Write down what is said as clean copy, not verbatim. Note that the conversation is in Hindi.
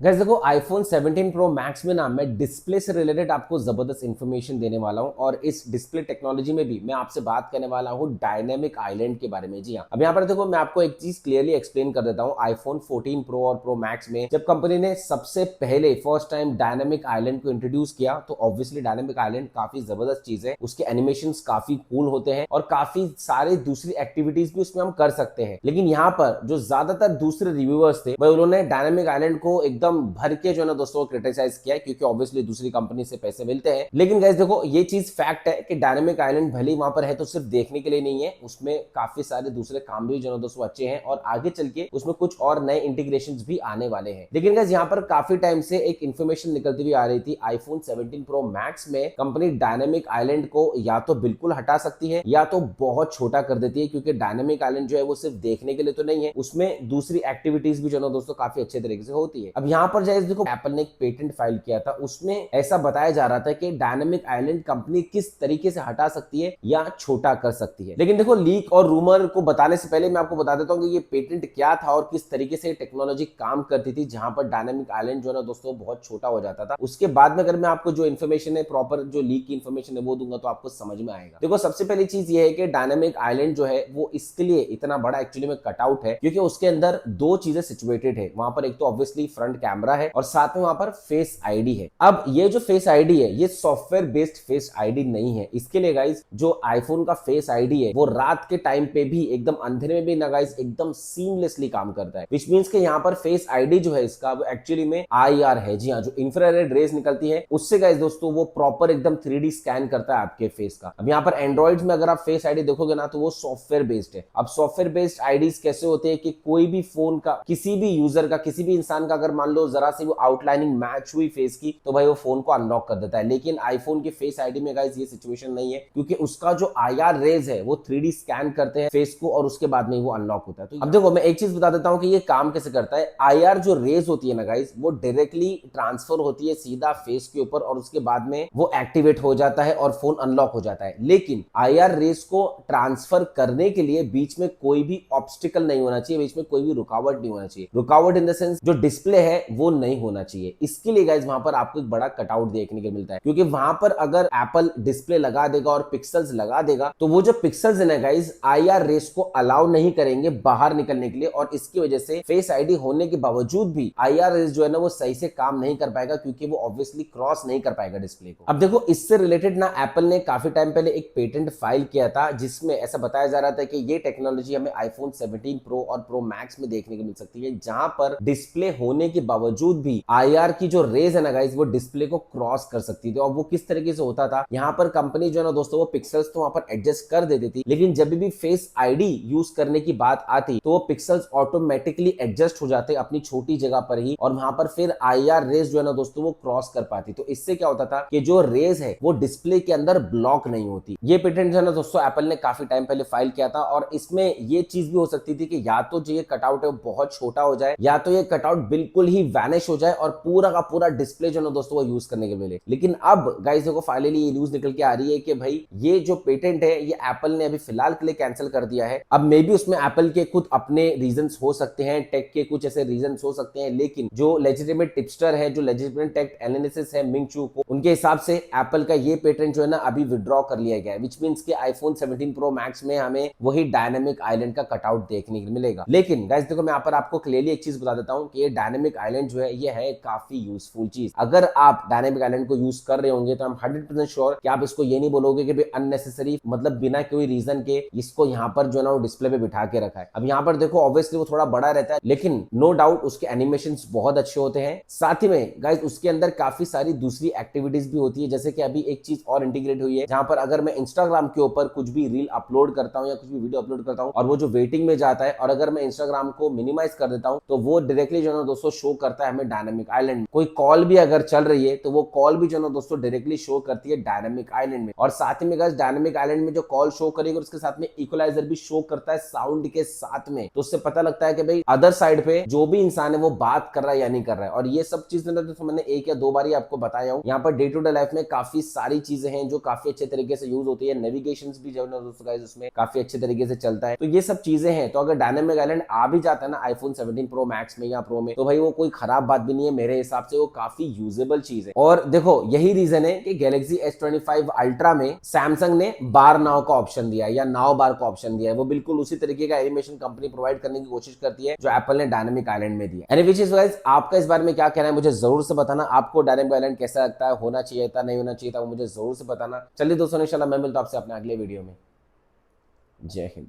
गाइस देखो आईफोन 17 प्रो मैक्स में ना मैं डिस्प्ले से रिलेटेड आपको जबरदस्त इंफॉर्मेशन देने वाला हूं और इस डिस्प्ले टेक्नोलॉजी में भी मैं आपसे बात करने वाला हूं डायनेमिक आइलैंड के बारे में। जी हाँ, अब यहाँ पर देखो मैं आपको एक चीज क्लियरली एक्सप्लेन कर देता हूं। आईफोन 14 प्रो और प्रो मैक्स में जब कंपनी ने सबसे पहले फर्स्ट टाइम डायनेमिक आइलैंड को इंट्रोड्यूस किया तो ऑब्वियसली डायनेमिक आइलैंड काफी जबरदस्त चीज है। उसके एनिमेशन काफी कूल होते हैं और काफी सारे दूसरी एक्टिविटीज भी उसमें हम कर सकते हैं। लेकिन यहाँ पर जो ज्यादातर दूसरे रिव्यूअर्स थे भाई उन्होंने डायनेमिक आइलैंड को एकदम भर के जो है ना दोस्तों क्रिटिसाइज किया क्योंकि ऑब्वियसली दूसरी कंपनी से पैसे मिलते हैं। लेकिन गाइस देखो ये चीज फैक्ट है कि डायनेमिक आइलैंड भले ही वहां पर है तो सिर्फ देखने के लिए नहीं है, उसमें काफी सारे दूसरे काम भी जो है दोस्तों अच्छे हैं और आगे चल के उसमें कुछ और नए इंटीग्रेशन भी आने वाले हैं। लेकिन गाइस यहाँ पर काफी टाइम से एक इन्फॉर्मेशन निकलती हुई आ रही थी आईफोन 17 प्रो मैक्स में कंपनी डायनेमिक आइलैंड को या तो बिल्कुल हटा सकती है या तो बहुत छोटा कर देती है, क्योंकि डायनेमिक आइलैंड जो है वो सिर्फ देखने के लिए तो नहीं है, उसमें दूसरी एक्टिविटीज भी जो है दोस्तों काफी अच्छे तरीके से होती है। अब यहाँ पर जाए देखो एप्पल ने एक पेटेंट फाइल किया था, उसमें ऐसा बताया जा रहा था कि डायनेमिक आइलैंड कंपनी किस तरीके से हटा सकती है या छोटा कर सकती है। लेकिन देखो लीक और रूमर को बताने से पहले मैं आपको बता देता हूं कि ये पेटेंट क्या था और किस तरीके से टेक्नोलॉजी काम करती थी, जहां पर डायनेमिक आइलैंड जो है दोस्तों बहुत छोटा हो जाता था। उसके बाद में अगर मैं आपको जो इन्फॉर्मेशन है प्रॉपर जो लीक की इन्फॉर्मेशन है वो दूंगा तो आपको समझ में आएगा। देखो सबसे पहली चीज ये है कि डायनेमिक आइलैंड जो है वो इसके लिए इतना बड़ा एक्चुअली में कटआउट है क्योंकि उसके अंदर दो चीजें सिचुएटेड है। वहां पर एक तो ऑब्वियसली फ्रंट कैमरा है और साथ में वहां पर फेस आईडी है। अब ये जो फेस आईडी है ये सॉफ्टवेयर बेस्ड फेस आईडी नहीं है। इसके लिए गाइस जो आईफोन का फेस आईडी है वो रात के टाइम पे भी एकदम अंधेरे में भी ना गाइस एकदम सीमलेसली काम करता है, विच मींस कि यहाँ पर फेस आईडी जो है इसका वो एक्चुअली में आईआर है। जी हाँ, जो इंफ्रारेड रेज निकलती है उससे गाइस दोस्तों वो प्रॉपर एकदम 3D स्कैन करता है आपके फेस का। अब यहाँ पर एंड्रॉइड में अगर आप फेस आईडी देखोगे ना तो वो सॉफ्टवेयर बेस्ड है। अब सॉफ्टवेयर बेस्ड आईडीज कैसे होते हैं कि कोई भी फोन का किसी भी यूजर का किसी भी इंसान का अगर मान लो जरा सी वो आउटलाइनिंग मैच हुई फेस की तो भाई वो फोन को अनलॉक कर देता है। लेकिन आईफोन के फेस आईडी में गाइस ये सिचुएशन नहीं है क्योंकि उसका जो आईआर रेज है वो 3D स्कैन करते हैं फेस को और उसके बाद में वो अनलॉक होता है। तो अब देखो मैं एक चीज बता देता हूं कि ये काम कैसे करता है। आईआर जो रेज होती है ना गाइस वो डायरेक्टली ट्रांसफर होती है सीधा फेस के ऊपर और उसके बाद में वो एक्टिवेट हो जाता है और फोन अनलॉक हो जाता है। लेकिन आईआर रेज को ट्रांसफर करने के लिए बीच में कोई भी ऑब्स्टिकल नहीं होना चाहिए, बीच में कोई भी रुकावट नहीं होना चाहिए। रुकावट इन द सेंस जो डिस्प्ले है वो नहीं होना चाहिए। इसके लिए गाइस वहां पर आपको एक बड़ा कटआउट देखने को मिलता है क्योंकि वहां पर अगर एप्पल डिस्प्ले लगा देगा और पिक्सल्स लगा देगा तो वो जो पिक्सल्स है ना गाइस आईआर रेस को अलाउ नहीं करेंगे बाहर निकलने के लिए और इसकी वजह से फेस आईडी होने के बावजूद भी आईआर रेस जो है ना वो सही से काम नहीं कर पाएगा क्योंकि वो ऑब्वियसली क्रॉस नहीं कर पाएगा डिस्प्ले को। अब देखो इससे रिलेटेड ना एप्पल ने काफी टाइम पहले एक पेटेंट फाइल किया था जिसमें ऐसा बताया जा रहा था कि ये टेक्नोलॉजी हमें आईफोन 17 प्रो और प्रो मैक्स में देखने को मिल सकती है, जहां पर डिस्प्ले होने के बावजूद भी आईआर की जो रेज है ना गाइस वो डिस्प्ले को क्रॉस कर सकती थी। और वो किस तरीके से होता था, यहाँ पर कंपनी जो है ना दोस्तों वो पिक्सल्स तो वहां पर एडजस्ट कर देती थी, लेकिन जब भी फेस आईडी यूज करने की बात आती तो वो पिक्सल्स ऑटोमेटिकली एडजस्ट हो जाते अपनी छोटी जगह पर ही और वहां पर फिर आईआर रेज जो है ना दोस्तों वो क्रॉस कर पाती। तो इससे क्या होता था कि जो रेज है वो डिस्प्ले के अंदर ब्लॉक नहीं होती। ये पेटेंट जो है ना दोस्तों एप्पल ने काफी टाइम पहले फाइल किया था और इसमें ये चीज भी हो सकती थी कि या तो जो ये कटआउट है वो बहुत छोटा हो जाए या तो ये कटआउट बिल्कुल ही वैनिश हो जाए और पूरा का पूरा डिस्प्ले जो है दोस्तों वो यूज करने के मिले। लेकिन अब गाइस देखो फाइनली ये न्यूज निकल के आ रही है कि भाई ये जो पेटेंट है ये एप्पल ने अभी फिलहाल के लिए कैंसिल कर दिया है। अब मे बी उसमें एप्पल के खुद अपने रीजंस हो सकते हैं, टेक के कुछ ऐसे रीजंस हो सकते हैं, लेकिन जो लेजिटिमेट टिप्सटर है जो लेजिटिमेट टेक एनालिसिस है मिंग चू को, उनके हिसाब से एप्पल का ये पेटेंट जो है ना अभी विड्रॉ कर लिया गया है, विच मींस कि आईफोन 17 प्रो मैक्स में हमें वही डायनेमिक आइलैंड का कटआउट देखने को मिलेगा। लेकिन गाइस देखो मैं यहाँ पर आपको क्लियरली एक चीज बता देता हूँ कि ये डायनेमिक आइलैंड जो है ये है काफी यूजफुल चीज। अगर आप डायनेमिक आइलैंड को यूज कर रहे होंगे तो हम 100% श्योर कि आप इसको ये नहीं बोलोगे कि अननेसेसरी मतलब बिना कोई रीजन के इसको यहाँ पर जो है ना वो डिस्प्ले पे बिठा के रखा है। अब यहाँ पर देखो ऑब्वियसली वो थोड़ा बड़ा रहता है लेकिन नो डाउट उसके एनिमेशंस बहुत अच्छे होते हैं। साथ ही में गाइस उसके अंदर काफी सारी दूसरी एक्टिविटीज भी होती है, जैसे कि अभी एक चीज और इंटीग्रेट हुई है जहां पर अगर मैं इंस्टाग्राम के ऊपर कुछ भी रील अपलोड करता हूं या कुछ भी वीडियो अपलोड करता हूं और वो जो वेटिंग में जाता है और अगर मैं इंस्टाग्राम को मिनिमाइज कर देता हूं तो वो डायरेक्टली जो है दोस्तों शो करता है हमें डायनेमिक आइलैंड। कोई कॉल भी अगर चल रही है तो वो कॉल भी जो है दोस्तों डायरेक्टली शो करती है डायनेमिक आइलैंड में। और साथ ही में गाइस डायनेमिक आइलैंड में जो कॉल शो करेगी उसके साथ में इक्वलाइजर भी शो करता है साउंड के साथ में, तो उससे पता लगता है कि भाई अदर साइड पे जो भी इंसान है वो बात कर रहा है या नहीं कर रहा है। और ये सब चीजें तो मैंने एक या दो बार ही आपको बताया हूं। यहाँ per day to day life में काफी सारी चीजें हैं जो काफी अच्छे तरीके से यूज होती है। नेविगेशन भी जो है दोस्तों गाइस उसमें काफी अच्छे तरीके से चलता है। तो ये सब चीजें हैं, तो अगर डायनेमिक आइलैंड आ भी जाता है ना आईफोन 17 प्रो मैक्स में या प्रो में तो भाई वो कोई कोई खराब बात भी नहीं है, मेरे हिसाब से वो काफी यूजेबल चीज है। और देखो यही रीजन है कि गैलेक्सी S25 अल्ट्रा में सैमसंग ने बार नाव का ऑप्शन दिया है या नाव बार का ऑप्शन दिया है। वो बिल्कुल उसी तरीके का एनिमेशन कंपनी प्रोवाइड करने की कोशिश करती है जो एप्पल ने डायनामिक आइलैंड में दिया। एनी विच इज गाइस, आपका इस बारे में क्या कहना है मुझे जरूर से बताना। आपको डायनामिक आइलैंड कैसा लगता है, होना चाहिए था, नहीं होना चाहिए था, वो मुझे जरूर से बताना। चलिए दोस्तों, इंशाल्लाह मैं मिलता हूं आपसे अपने अगले वीडियो में। जय हिंद।